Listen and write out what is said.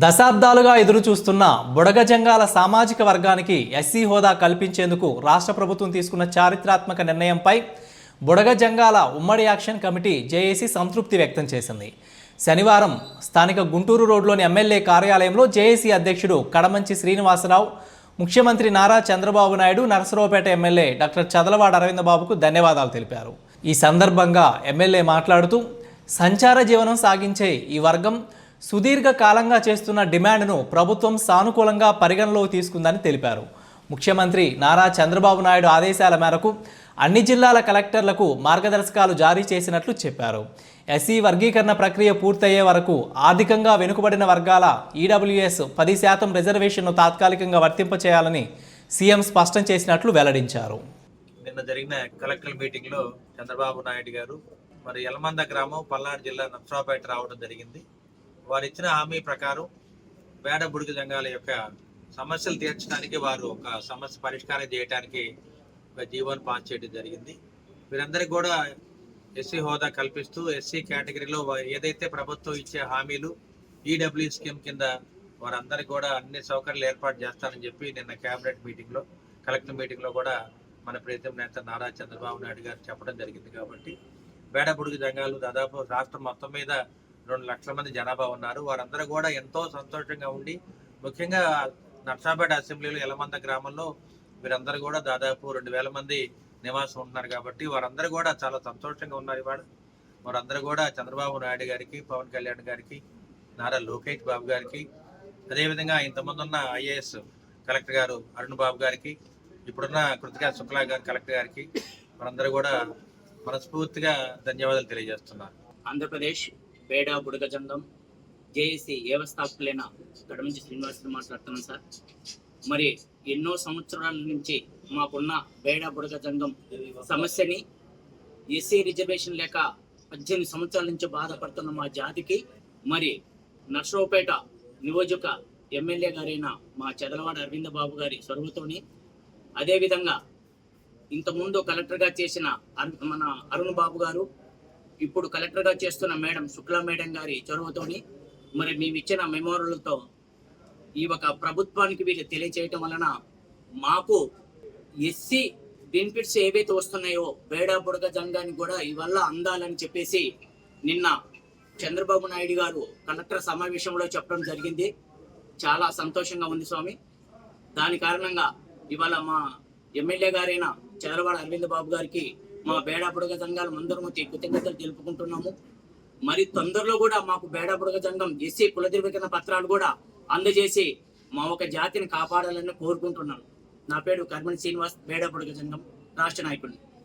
దశాబ్దాలుగా ఎదురుచూస్తున్న బుడగజంగాల సామాజిక వర్గానికి ఎస్సీ హోదా కల్పించేందుకు రాష్ట్ర ప్రభుత్వం తీసుకున్న చారిత్రాత్మక నిర్ణయంపై బుడగజంగాల ఉమ్మడి యాక్షన్ కమిటీ జేఏసీ సంతృప్తి వ్యక్తం చేసింది. శనివారం స్థానిక గుంటూరు రోడ్లోని ఎమ్మెల్యే కార్యాలయంలో జేఏసీ అధ్యక్షుడు కడమంచి శ్రీనివాసరావు, ముఖ్యమంత్రి నారా చంద్రబాబు నాయుడు, నరసరావుపేట ఎమ్మెల్యే డాక్టర్ చదలవాడ అరవిందబాబుకు ధన్యవాదాలు తెలిపారు. ఈ సందర్భంగా ఎమ్మెల్యే మాట్లాడుతూ సంచార జీవనం సాగించే ఈ వర్గం సుదీర్ఘ కాలంగా చేస్తున్న డిమాండ్ను ప్రభుత్వం సానుకూలంగా పరిగణలోకి తీసుకుందని తెలిపారు. ముఖ్యమంత్రి నారా చంద్రబాబు నాయుడు ఆదేశాల మేరకు అన్ని జిల్లాల కలెక్టర్లకు మార్గదర్శకాలు జారీ చేసినట్లు చెప్పారు. ఎస్సీ వర్గీకరణ ప్రక్రియ పూర్తయ్యే వరకు ఆర్థికంగా వెనుకబడిన వర్గాల ఈడబ్ల్యూఎస్ 10% రిజర్వేషన్ను తాత్కాలికంగా వర్తింపచేయాలని సీఎం స్పష్టం చేసినట్లు వెల్లడించారు. నిన్న జరిగిన కలెక్టర్ మీటింగ్లో చంద్రబాబు నాయుడు గారు మరి యలమంద గ్రామం పల్నాడు జిల్లా నరసరావుపేట రావడం జరిగింది. వారు ఇచ్చిన హామీ ప్రకారం వేడ బుడుగు జంగాల యొక్క సమస్యలు తీర్చడానికి వారు ఒక సమస్య పరిష్కారం చేయడానికి ఒక జీవోని పాస్ చేయడం జరిగింది. వీరందరికీ కూడా ఎస్సీ హోదా కల్పిస్తూ ఎస్సీ కేటగిరీలో ఏదైతే ప్రభుత్వం ఇచ్చే హామీలు ఈడబ్ల్యూ స్కీమ్ కింద వారందరికీ కూడా అన్ని సౌకర్యాలు ఏర్పాటు చేస్తారని చెప్పి నిన్న కేబినెట్ మీటింగ్లో కలెక్టర్ మీటింగ్లో కూడా మన ప్రీతం నేత నారా చంద్రబాబు నాయుడు గారు చెప్పడం జరిగింది. కాబట్టి వేడ బుడుగు జంగాలు దాదాపు రాష్ట్రం మొత్తం మీద 2 లక్షల మంది జనాభా ఉన్నారు. వారందరూ కూడా ఎంతో సంతోషంగా ఉండి, ముఖ్యంగా నర్సాపేట అసెంబ్లీలో యలమంద గ్రామంలో వీరందరూ కూడా దాదాపు 2000 మంది నివాసం ఉంటున్నారు. కాబట్టి వారందరూ కూడా చాలా సంతోషంగా ఉన్నారు. ఇవాళ వారందరూ కూడా చంద్రబాబు నాయుడు గారికి, పవన్ కళ్యాణ్ గారికి, నారా లోకేష్ బాబు గారికి, అదేవిధంగా ఇంతకుముందు ఉన్న ఐఏఎస్ కలెక్టర్ గారు అరుణ్ బాబు గారికి, ఇప్పుడున్న కృతికా శుక్లా గారు కలెక్టర్ గారికి వారందరూ కూడా మనస్ఫూర్తిగా ధన్యవాదాలు తెలియజేస్తున్నారు. ఆంధ్రప్రదేశ్ వేడ బుడగ జంగం జేఏసీ వ్యవస్థాపకులైన కడమంచి శ్రీనివాసరావు మాట్లాడుతున్నాం సార్. మరి ఎన్నో సంవత్సరాల నుంచి మాకున్న వేడ బుడగ జంగం సమస్యని ఎస్సీ రిజర్వేషన్ లేక 18 సంవత్సరాల నుంచి బాధపడుతున్న మా జాతికి మరి నర్సరావుపేట నియోజక ఎమ్మెల్యే గారైన మా చదలవాడ అరవిందబాబు గారి చొరవతోని, అదేవిధంగా ఇంతకుముందు కలెక్టర్గా చేసిన మన అరుణ్ బాబు గారు, ఇప్పుడు కలెక్టర్గా చేస్తున్న మేడం శుక్లా మేడం గారి చొరవతోని మరి మేము ఇచ్చిన మెమోరల్తో ఈ ఒక ప్రభుత్వానికి వీళ్ళు తెలియచేయటం వలన మాకు ఎస్సీ బెనిఫిట్స్ ఏవైతే వస్తున్నాయో వేడ బుడగ జంగానికి కూడా ఇవల్ల అందాలని చెప్పేసి నిన్న చంద్రబాబు నాయుడు గారు కలెక్టర్ సమావేశంలో చెప్పడం జరిగింది. చాలా సంతోషంగా ఉంది స్వామి. దాని కారణంగా ఇవాళ మా ఎమ్మెల్యే గారైన చంద్రబాబు అరవింద్ బాబు గారికి మా బేడ బుడగ జంగాల అందరము కృతజ్ఞతలు తెలుపుకుంటున్నాము. మరి తొందరలో కూడా మాకు బేడ బుడగ జంగం ఎస్సీ కుల ధృవీకరణ పత్రాలు కూడా అందజేసి మా ఒక జాతిని కాపాడాలని కోరుకుంటున్నాను. నా పేరు కడమంచి శ్రీనివాస్, బేడ బుడగ జంగం రాష్ట్ర నాయకుడిని.